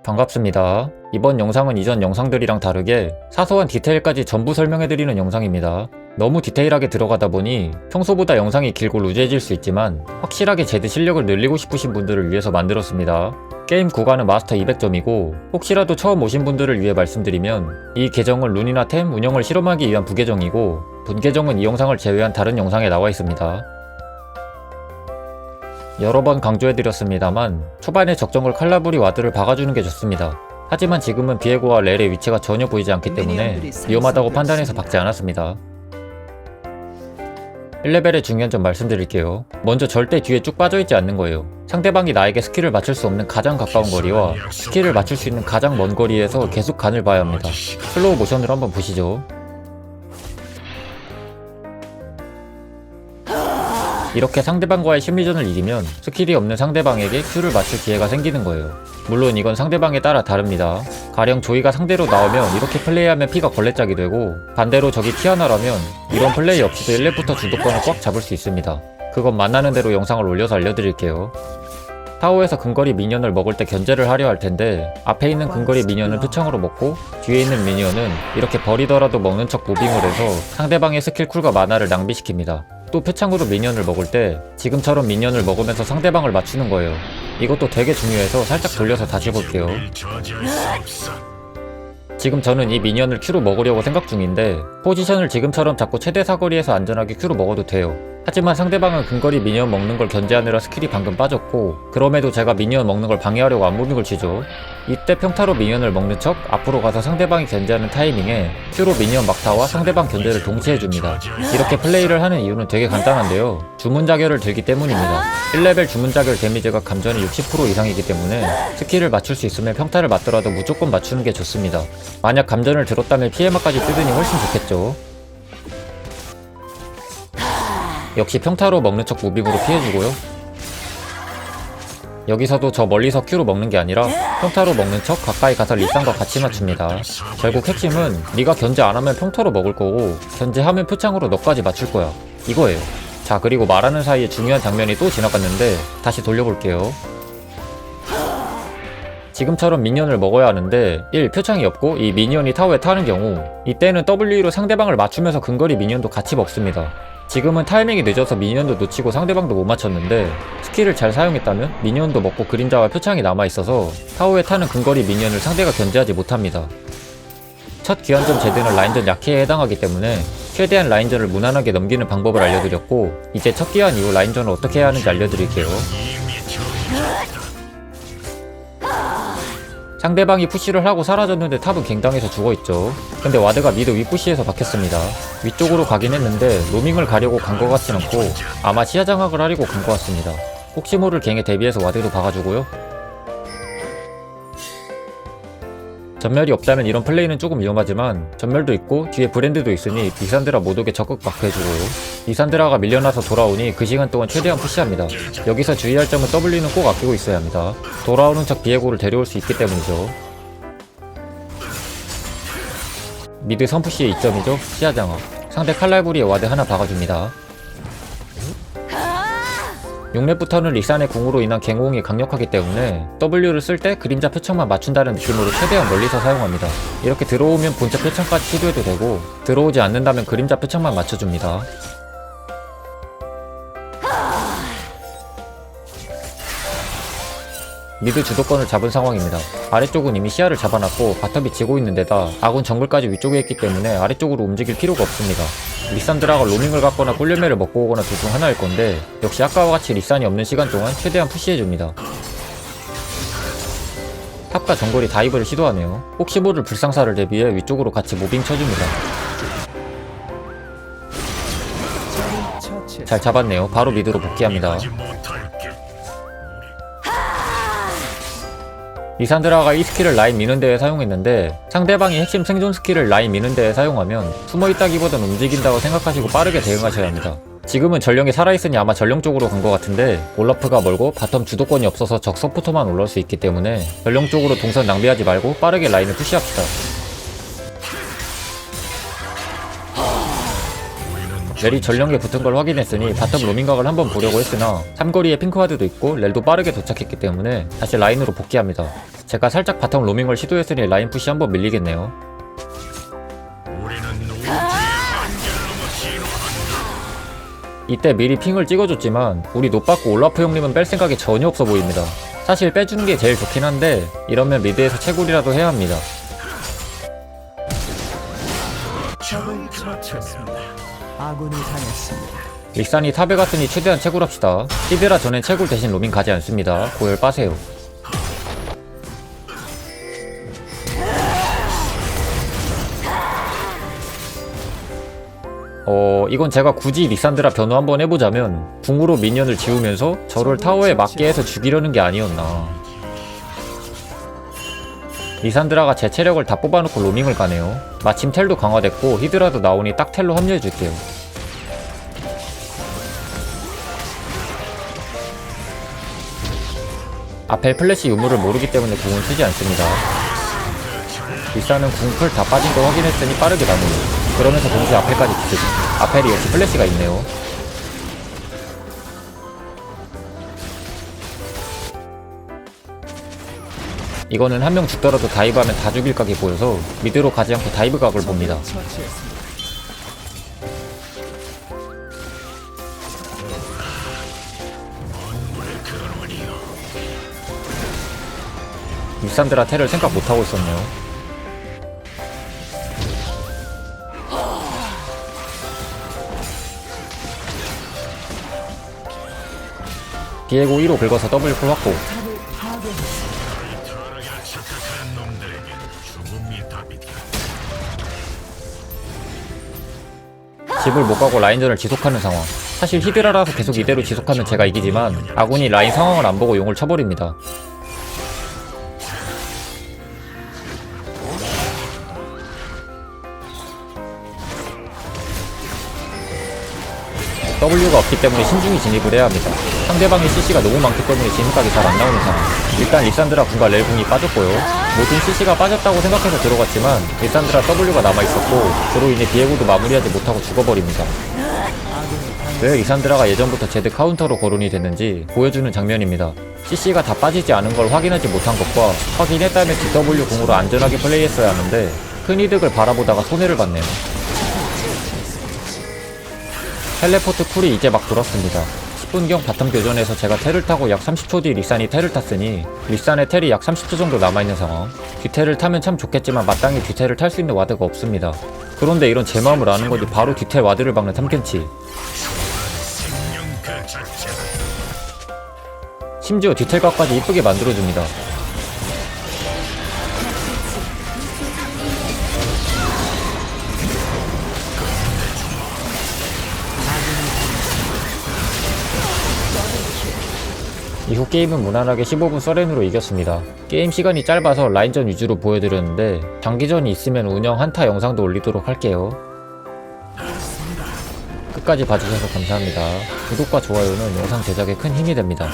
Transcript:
반갑습니다. 이번 영상은 이전 영상들이랑 다르게 사소한 디테일까지 전부 설명해드리는 영상입니다. 너무 디테일하게 들어가다 보니 평소보다 영상이 길고 루즈해질 수 있지만 확실하게 제드 실력을 늘리고 싶으신 분들을 위해서 만들었습니다. 게임 구간은 마스터 200점이고 혹시라도 처음 오신 분들을 위해 말씀드리면 이 계정은 룬이나 템 운영을 실험하기 위한 부계정이고 본 계정은 이 영상을 제외한 다른 영상에 나와 있습니다. 여러 번 강조해드렸습니다만 초반에 적정글 칼라브리 와드를 박아주는 게 좋습니다. 하지만 지금은 비에고와 렐의 위치가 전혀 보이지 않기 때문에 위험하다고 판단해서 박지 않았습니다. 1레벨의 중요한 점 말씀드릴게요. 먼저 절대 뒤에 쭉 빠져있지 않는 거예요. 상대방이 나에게 스킬을 맞출 수 없는 가장 가까운 거리와 스킬을 맞출 수 있는 가장 먼 거리에서 계속 간을 봐야 합니다. 슬로우 모션으로 한번 보시죠. 이렇게 상대방과의 심리전을 이기면 스킬이 없는 상대방에게 Q를 맞출 기회가 생기는 거예요. 물론 이건 상대방에 따라 다릅니다. 가령 조이가 상대로 나오면 이렇게 플레이하면 피가 걸레짝이 되고 반대로 적이 티아나라면 이런 플레이 없이도 1렙부터 주도권을 꽉 잡을 수 있습니다. 그건 만나는 대로 영상을 올려서 알려드릴게요. 타워에서 근거리 미니언을 먹을 때 견제를 하려 할 텐데 앞에 있는 근거리 미니언은 표창으로 먹고 뒤에 있는 미니언은 이렇게 버리더라도 먹는 척 무빙을 해서 상대방의 스킬 쿨과 마나를 낭비시킵니다. 또 표창으로 미니언을 먹을 때 지금처럼 미니언을 먹으면서 상대방을 맞추는 거예요. 이것도 되게 중요해서 살짝 돌려서 다시 볼게요. 지금 저는 이 미니언을 Q로 먹으려고 생각 중인데 포지션을 지금처럼 잡고 최대 사거리에서 안전하게 Q로 먹어도 돼요. 하지만 상대방은 근거리 미니언 먹는 걸 견제하느라 스킬이 방금 빠졌고 그럼에도 제가 미니언 먹는 걸 방해하려고 안무빙을 치죠. 이때 평타로 미니언을 먹는 척 앞으로 가서 상대방이 견제하는 타이밍에 Q로 미니언 막타와 상대방 견제를 동시에 줍니다. 이렇게 플레이를 하는 이유는 되게 간단한데요. 주문자결을 들기 때문입니다. 1레벨 주문자결 데미지가 감전이 60% 이상이기 때문에 스킬을 맞출 수 있으면 평타를 맞더라도 무조건 맞추는 게 좋습니다. 만약 감전을 들었다면 피해마까지 뜨더니 훨씬 좋겠죠. 역시 평타로 먹는 척 무빙으로 피해주고요. 여기서도 저 멀리서 Q로 먹는 게 아니라 평타로 먹는 척 가까이 가서 리산과 같이 맞춥니다. 결국 핵심은 네가 견제 안하면 평타로 먹을 거고 견제하면 표창으로 너까지 맞출 거야. 이거예요. 자, 그리고 말하는 사이에 중요한 장면이 또 지나갔는데 다시 돌려볼게요. 지금처럼 미니언을 먹어야 하는데 1. 표창이 없고 이 미니언이 타워에 타는 경우 이때는 W로 상대방을 맞추면서 근거리 미니언도 같이 먹습니다. 지금은 타이밍이 늦어서 미니언도 놓치고 상대방도 못 맞췄는데 스킬을 잘 사용했다면 미니언도 먹고 그림자와 표창이 남아있어서 타워에 타는 근거리 미니언을 상대가 견제하지 못합니다. 첫 기환점 제드는 라인전 약해에 해당하기 때문에 최대한 라인전을 무난하게 넘기는 방법을 알려드렸고 이제 첫 기환 이후 라인전을 어떻게 해야 하는지 알려드릴게요. 상대방이 푸시를 하고 사라졌는데 탑은 갱당해서 죽어있죠. 근데 와드가 미드 윗푸시에서 박혔습니다. 위쪽으로 가긴 했는데 로밍을 가려고 간 것 같진 않고 아마 시야 장악을 하려고 간 것 같습니다. 혹시 모를 갱에 대비해서 와드도 박아주고요. 전멸이 없다면 이런 플레이는 조금 위험하지만 전멸도 있고 뒤에 브랜드도 있으니 리산드라 못 오게 적극 마크해주고요. 리산드라가 밀려나서 돌아오니 그 시간 동안 최대한 푸시합니다. 여기서 주의할 점은 W는 꼭 아끼고 있어야 합니다. 돌아오는 척 비에고를 데려올 수 있기 때문이죠. 미드 선푸시의 이점이죠. 시야장악. 상대 칼날부리에 와드 하나 박아줍니다. 6렙부터는 리산의 궁으로 인한 갱호응이 강력하기 때문에 W를 쓸 때 그림자 표창만 맞춘다는 느낌으로 최대한 멀리서 사용합니다. 이렇게 들어오면 본체 표창까지 시도해도 되고 들어오지 않는다면 그림자 표창만 맞춰줍니다. 미드 주도권을 잡은 상황입니다. 아래쪽은 이미 시야를 잡아놨고 바텀이 지고 있는 데다 아군 정글까지 위쪽에 있기 때문에 아래쪽으로 움직일 필요가 없습니다. 리산드라가 로밍을 갖거나 꿀열매를 먹고 오거나 둘 중 하나일 건데 역시 아까와 같이 리산이 없는 시간 동안 최대한 푸시해줍니다. 탑과 정글이 다이브를 시도하네요. 혹시 모를 불상사를 대비해 위쪽으로 같이 무빙 쳐줍니다. 잘 잡았네요. 바로 미드로 복귀합니다. 리산드라가 이 스킬을 라인 미는 데에 사용했는데 상대방이 핵심 생존 스킬을 라인 미는 데에 사용하면 숨어있다기보단 움직인다고 생각하시고 빠르게 대응하셔야 합니다. 지금은 전령이 살아있으니 아마 전령 쪽으로 간 것 같은데 올라프가 멀고 바텀 주도권이 없어서 적 서포터만 올라올 수 있기 때문에 전령 쪽으로 동선 낭비하지 말고 빠르게 라인을 푸시합시다. 렐이 전령에 붙은 걸 확인했으니 바텀 로밍각을 한번 보려고 했으나 삼거리에 핑크와드도 있고 렐도 빠르게 도착했기 때문에 다시 라인으로 복귀합니다. 제가 살짝 바텀 로밍을 시도했으니 라인 푸시 한번 밀리겠네요. 이때 미리 핑을 찍어줬지만 우리 노빠꾸 올라프 형님은 뺄 생각이 전혀 없어 보입니다. 사실 빼주는 게 제일 좋긴 한데 이러면 미드에서 채굴이라도 해야 합니다. 아군이 당했습니다. 릭산이 탑에 갔으니 최대한 채굴합시다. 히드라 전엔 채굴 대신 로밍 가지 않습니다. 고열 빠세요. 이건 제가 굳이 리산드라 변호 한번 해보자면 궁으로 미니언을 지우면서 저를 타워에 맞게 해서 죽이려는 게 아니었나. 리산드라가 제 체력을 다 뽑아놓고 로밍을 가네요. 마침 텔도 강화됐고 히드라도 나오니 딱 텔로 합류해줄게요. 앞에 플래시 유무를 모르기 때문에 궁은 쓰지 않습니다. 리산은 궁풀 다 빠진 거 확인했으니 빠르게 나누고 그러면서 동시에 아펠까지 뒤지고 아펠이 역시 플래시가 있네요. 이거는 한 명 죽더라도 다이브하면 다 죽일 각이 보여서 미드로 가지 않고 다이브 각을 봅니다. 리산드라 텔을 생각 못하고 있었네요. 비에고 1호 긁어서 더블클 확보. 집을 못 가고 라인전을 지속하는 상황. 사실 히드라라서 계속 이대로 지속하면 제가 이기지만 아군이 라인 상황을 안 보고 용을 쳐버립니다. W가 없기 때문에 신중히 진입을 해야 합니다. 상대방의 CC가 너무 많기 때문에 진입각이 잘 안 나오는 상황. 일단 리산드라 궁과 렐 궁이 빠졌고요. 모든 CC가 빠졌다고 생각해서 들어갔지만 리산드라 W가 남아있었고 그로 인해 비에고도 마무리하지 못하고 죽어버립니다. 왜 리산드라가 예전부터 제드 카운터로 거론이 됐는지 보여주는 장면입니다. CC가 다 빠지지 않은 걸 확인하지 못한 것과 확인했다면 DW 궁으로 안전하게 플레이했어야 하는데 큰 이득을 바라보다가 손해를 봤네요. 텔레포트 쿨이 이제 막 돌았습니다. 10분경 바텀 교전에서 제가 텔을 타고 약 30초 뒤 리산이 텔을 탔으니 리산의 텔이 약 30초 정도 남아있는 상황. 뒤텔을 타면 참 좋겠지만 마땅히 뒤텔을 탈 수 있는 와드가 없습니다. 그런데 이런 제 마음을 아는 건지 바로 뒤텔 와드를 박는 탐켄치. 심지어 뒤텔각까지 이쁘게 만들어줍니다. 이후 게임은 무난하게 15분 서렌으로 이겼습니다. 게임 시간이 짧아서 라인전 위주로 보여드렸는데 장기전이 있으면 운영 한타 영상도 올리도록 할게요. 끝까지 봐주셔서 감사합니다. 구독과 좋아요는 영상 제작에 큰 힘이 됩니다.